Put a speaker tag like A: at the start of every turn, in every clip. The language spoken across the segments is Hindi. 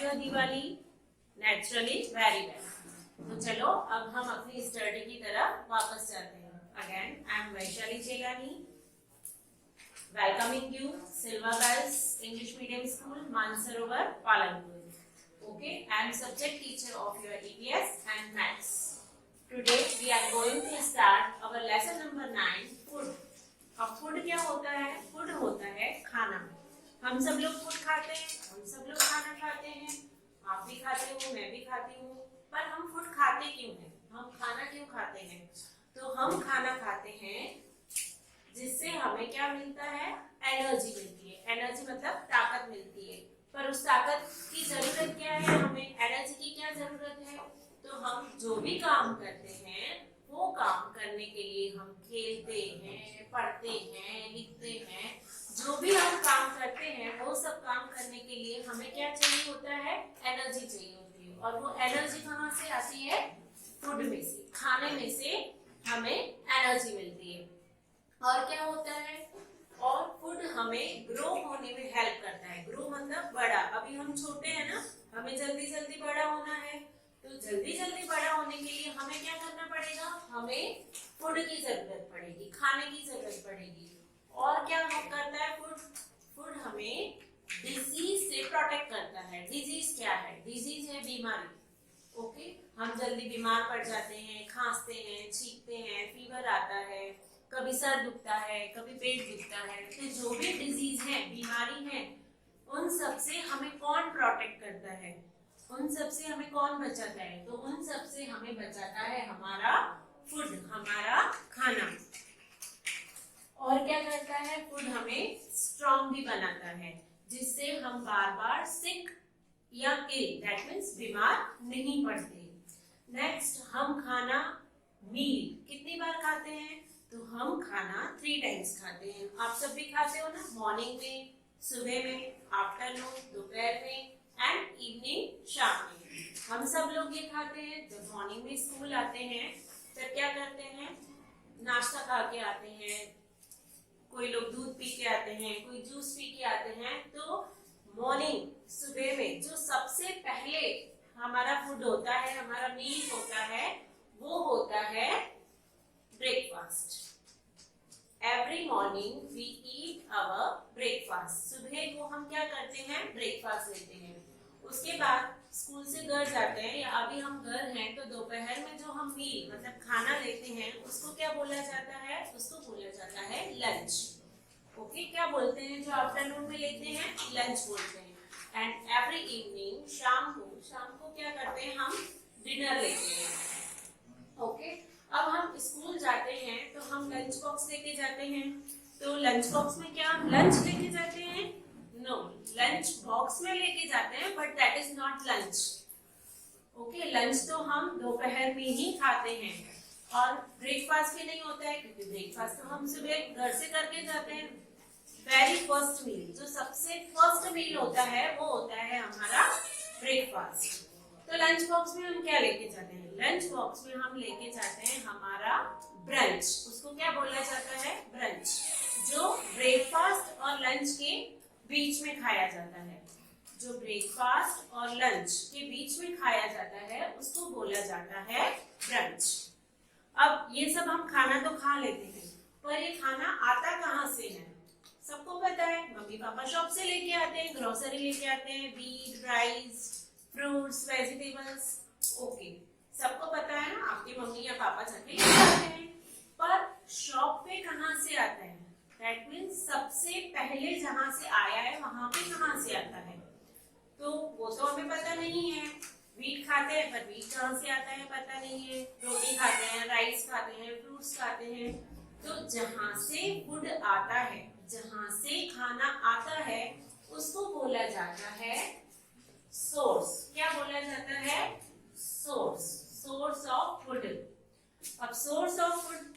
A: Your Diwali? Naturally very well. तो चलो अब हम अपनी स्टडी की तरफ वापस जाते हैं। Again I am Vaishali Chelani, welcoming you silver girls English medium school Mansarovar Palanpur. Okay, I am subject teacher of your EVS and maths. Today we are going to start our lesson number 9, food. अब फूड क्या होता है? फूड होता है खाना। हम सब लोग फूड खाते हैं, हम सब लोग खाना खाते हैं, आप भी खाते हो, मैं भी खाती हूँ। पर हम फूड खाते क्यों हैं? हम खाना क्यों खाते हैं? तो हम खाना खाते हैं जिससे हमें क्या मिलता है? एनर्जी मिलती है। एनर्जी मतलब ताकत मिलती है। पर उस ताकत की जरूरत क्या है? हमें एनर्जी की क्या जरूरत है? तो हम जो भी काम करते हैं वो काम करने के लिए हम खेलते हैं, पढ़ते हैं, लिखते हैं। जो भी हम काम करते हैं वो सब काम करने के लिए हमें क्या चाहिए होता है? एनर्जी चाहिए होती है। और वो एनर्जी कहाँ से आती है? फूड में से, खाने में से हमें एनर्जी मिलती है। और क्या होता है? और फूड हमें ग्रो होने में हेल्प करता है। ग्रो मतलब बड़ा। अभी हम छोटे हैं ना, हमें जल्दी जल्दी बड़ा होना है। तो जल्दी जल्दी बड़ा होने के लिए हमें क्या करना पड़ेगा? हमें फूड की जरूरत पड़ेगी, खाने की जरूरत पड़ेगी। और क्या करता है फूड? फूड हमें डिजीज से प्रोटेक्ट करता है। डिजीज क्या है? डिजीज है बीमारी। ओके, हम जल्दी बीमार पड़ जाते हैं, खांसते हैं, छींकते हैं, फीवर आता है, कभी सर दुखता है, कभी पेट दुखता है। तो जो भी डिजीज है, बीमारी है, उन सब से हमें कौन प्रोटेक्ट करता है? उन सब से हमें कौन बचाता है? तो उन सब से हमें बचाता है हमारा फूड, हमारा खाना। और क्या करता है? फूड हमें स्ट्रॉन्ग भी बनाता है, जिससे हम बार बार सिक या इल, दैट मीन्स बीमार नहीं पड़ते। नेक्स्ट, हम खाना मील कितनी बार खाते हैं? तो हम खाना 3 टाइम्स खाते हैं। आप सब भी खाते हो ना? मॉर्निंग में, सुबह में, आफ्टरनून, दोपहर में एंड इवनिंग, शाम में। हम सब लोग ये खाते हैं। जब मॉर्निंग में स्कूल आते हैं तब क्या करते हैं? नाश्ता खा के आते हैं, कोई लोग दूध पी के आते हैं, कोई जूस पी के आते हैं। तो मॉर्निंग, सुबह में जो सबसे पहले हमारा फूड होता है, हमारा मील होता है, वो होता है breakfast. Every morning we eat our breakfast. सुबह को हम क्या करते हैं? ब्रेकफास्ट लेते हैं। उसके बाद स्कूल से घर जाते हैं या अभी हम घर हैं तो दोपहर में जो हम मील मतलब खाना लेते हैं उसको क्या बोला जाता है? उसको बोला जाता है लंच। ओके, क्या बोलते हैं जो आफ्टरनून में लेते हैं? लंच बोलते हैं। एंड एवरी इवनिंग, शाम को क्या करते हैं? हम डिनर लेते हैं। ओके, अब हम स्कूल जाते हैं तो हम लंच बॉक्स लेके जाते हैं। तो लंच बॉक्स में क्या हम लंच लेके जाते हैं? नो, लंच बॉक्स में लेके जाते हैं but that is not lunch. Okay, lunch तो हम दोपहर में ही खाते हैं। और ब्रेकफास्ट भी नहीं होता है क्योंकि ब्रेकफास्ट तो हम सुबह घर से करके जाते हैं। वेरी फर्स्ट मील, जो सबसे फर्स्ट मील होता है वो होता है हमारा ब्रेकफास्ट। तो लंच बॉक्स में हम क्या लेके जाते हैं? लंच बॉक्स में हम लेके जाते हैं हमारा ब्रंच। उसको क्या बोला जाता है? ब्रंच। जो ब्रेकफास्ट और लंच के बीच में खाया जाता है। जो ब्रेकफास्ट और लंच के बीच में खाया जाता है उसको बोला जाता है ब्रंच। अब ये सब हम खाना तो खा लेते हैं, पर ये खाना आता कहाँ से है? सबको पता है, मम्मी पापा शॉप से लेके आते हैं, ग्रोसरी लेके आते हैं, wheat, rice, fruits, vegetables. Okay, सबको पता है ना, आपके मम्मी या पापा जाके लेके आते हैं। पर शॉप पे कहाँ से आता है? दैट मीन्स सबसे पहले जहाँ से आया है वहां पे कहाँ से आता है? तो वो तो हमें पता नहीं है। व्हीट खाते हैं पर व्हीट कहाँ से आता है पता नहीं है। रोटी खाते हैं, राइस खाते हैं, फ्रूट्स खाते हैं। तो जहाँ से फूड आता है, जहाँ से खाना आता है, उसको बोला जाता है सोर्स। क्या बोला जाता है? सोर्स। Source of food. अब सोर्स ऑफ फूड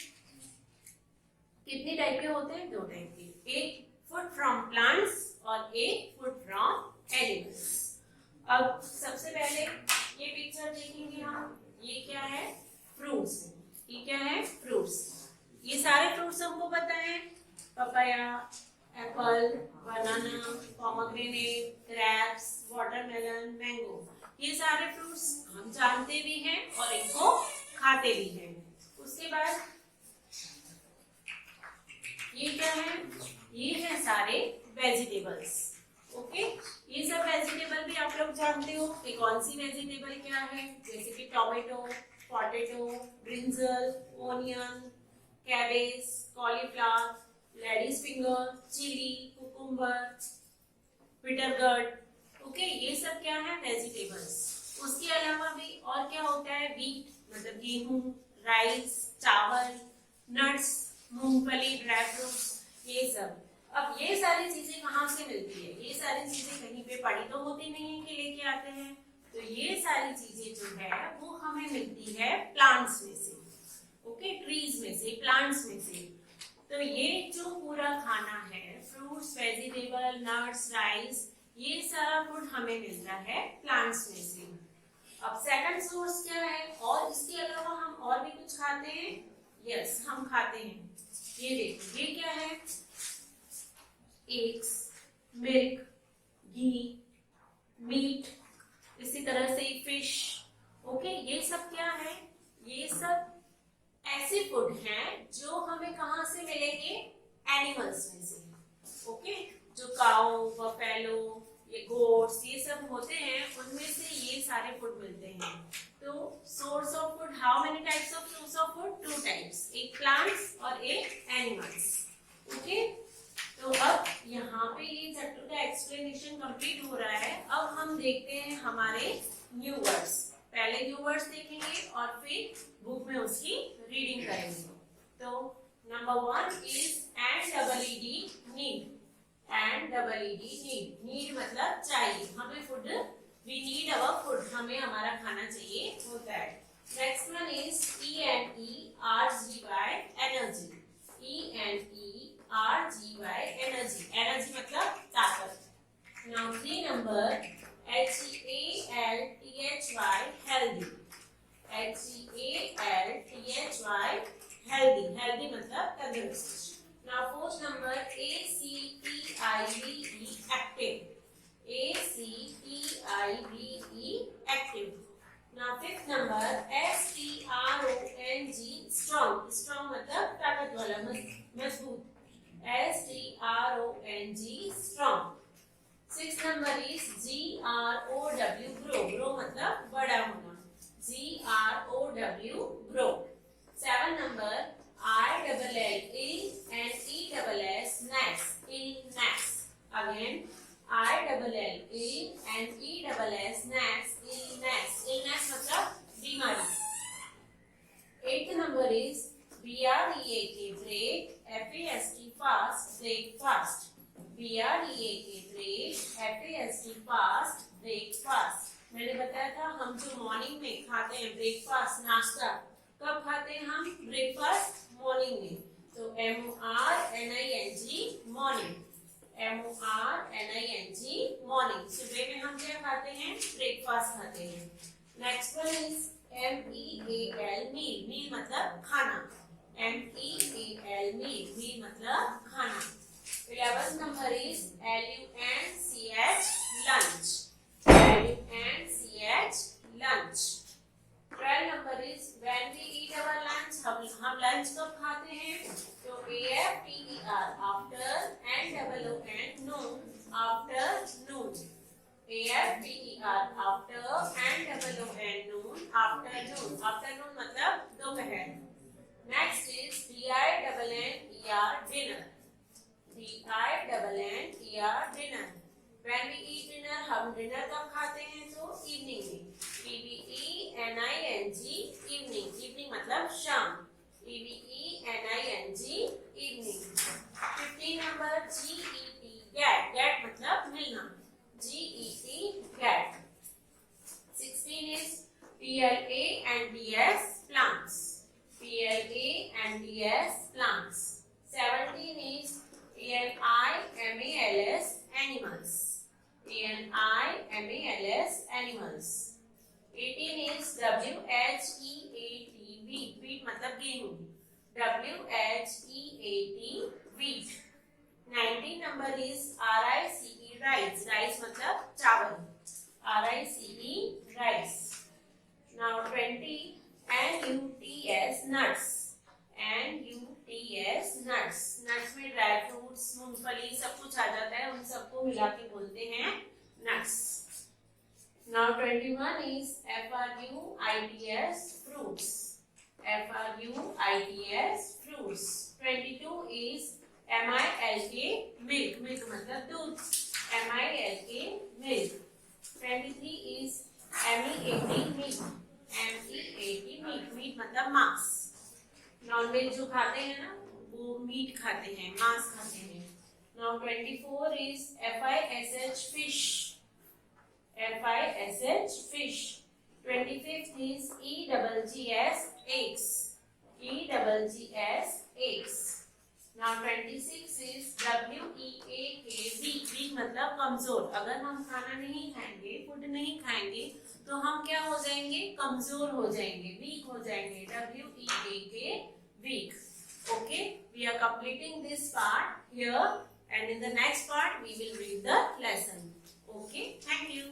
A: कितने टाइप के होते हैं? 2 टाइप के। एक फूड फ्रॉम प्लांट्स और एक फूड फ्रॉम एनिमल्स। अब सबसे पहले ये पिक्चर देखेंगे हम। ये क्या है? फ्रूट्स। ये क्या है? फ्रूट्स। ये सारे फ्रूट्स हमको पता है, पपाया, एप्पल, बनाना, पोमेग्रेनेट, ग्रेप्स, वाटरमेलन, मैंगो। ये सारे फ्रूट्स हम जानते भी हैं और इनको खाते भी हैं। उसके बाद ये क्या है, ये है सारे वेजिटेबल्स। ओके, ये सब वेजिटेबल भी आप लोग जानते हो कि कौन सी वेजिटेबल क्या है, जैसे कि tomato, potato, brinjal, onion, cabbage, cauliflower, ladies finger, chilli, cucumber, bitter gourd. Okay, ये सब क्या है, वेजिटेबल्स। उसके अलावा भी और क्या होता है, व्हीट मतलब गेहूं, राइस, चावल, नट्स, मूंगफली, ड्राई फ्रूट्स, ये सब। अब ये सारी चीजें कहाँ से मिलती है, ये सारी चीजें कहीं पे पड़ी तो होती नहीं है कि लेके आते हैं। तो ये सारी चीजें जो है वो हमें मिलती है प्लांट्स में से। ओके, ट्रीज में से, प्लांट्स में से। तो ये जो पूरा खाना है, फ्रूट्स, वेजिटेबल, नट्स, राइस, ये सारा फूड हमें मिलता है प्लांट्स में से। अब सेकंड सोर्स क्या है, और इसके अलावा हम और भी कुछ खाते हैं। यस, हम खाते हैं, ये देखो, ये क्या है, एग्स, मिल्क, घी, मीट, इसी तरह से फिश। ओके, ये सब क्या है, ये सब ऐसे फूड हैं जो हमें कहां से मिलेंगे, एनिमल्स में से। ओके, जो काऊ, बफेलो, ये गोट्स, ये सब होते हैं, उनमें से ये सारे फूड मिलते हैं। तो source of food, how many types of source of food, 2 types, एक प्लांट्स और एक एनिमल्स। ओके, तो अब यहाँ पे ये चैप्टर का एक्सप्लेनेशन कंप्लीट हो रहा है। अब हम देखते हैं हमारे न्यू वर्ड्स। पहले न्यू वर्ड्स देखेंगे और फिर बुक में उसकी रीडिंग करेंगे। तो number 1 is NEED, need. NEED, need. Need मतलब चाहिए, हमें food, we need our food, हमें हमारा खाना चाहिए होता है। Next one is ENERGY, energy. ENERGY, energy. Energy मतलब ताकत। Now 3 number, HEALTHY, healthy। HEALTHY, healthy। healthy मतलब तंदुरुस्त। Now 4th number, ACTIVE, active। ACTIVE, active। Now 5th number, STRONG, strong। strong मतलब ताकत वाला, मजबूत। STRONG, strong। 6th number is GROW, grow। grow मतलब बड़ा होना, GROW, grow। 7th number, ILLE and ESS, snacks, illness। Again, ILLE and ESS, snacks, illness। illness मतलब बीमारी। 8th number is BREAK, break, FAST, fast, breakfast। BREAK, break, FAST, fast, breakfast। मैंने बताया था हम जो मॉर्निंग में खाते हैं ब्रेकफास्ट, नाश्ता, कब खाते हैं हम ब्रेकफास्ट, मॉर्निंग में। तो MORNING, मॉर्निंग। MORNING, morning. सुबह में हम क्या खाते हैं, ब्रेकफास्ट खाते हैं। नेक्स्ट वन इज MEAL, मील। मील मतलब खाना। MEAL, मील। मील मतलब खाना। 11th number is LUNCH, lunch। LUNCH, lunch। 12th number is when we eat our lunch, हम लंच कब खाते हैं, तो AFTER, after, and NOON, noon, afternoon। AFTER, after, and NOON, afternoon। afternoon मतलब दोपहर। Next is DINNER, dinner। DINNER, dinner। When we eat dinner, हम डिनर कब खाते हैं, तो इवनिंग में। EVENING, evening. इवनिंग मतलब शाम। EVENING, evening. 15 number, GET, get। get मतलब मिलना, GET, get। 16 is PLA and DS, plants। PLA and DS, plants। 17 is ANIMALS, animals। ANIMALS, animals। 18 is WHEAT, wheat। wheat मतलब गेहूं, WHEAT, wheat। 19 number is RICE, rice। rice मतलब चावल, RICE, बोलते हैं nuts. Now 21 is fruits, fruits. fruits, fruits. 22 is milk, milk, milk मतलब दूध. milk, milk. 23 is meat, meat. meat, meat मतलब मांस. नॉनवेज जो खाते हैं ना वो मीट खाते हैं, मांस खाते हैं. Now 24 is fish, fish. fish. 25th is eggs, eggs. eggs. Now 26 is weak, weak मतलब कमजोर. अगर हम खाना नहीं खाएंगे, फूड नहीं खाएंगे तो हम क्या हो जाएंगे? कमजोर हो जाएंगे, वीक हो जाएंगे. weak, weak. Okay, we are completing this part here, and in the next part we will read the lesson. Okay, thank you.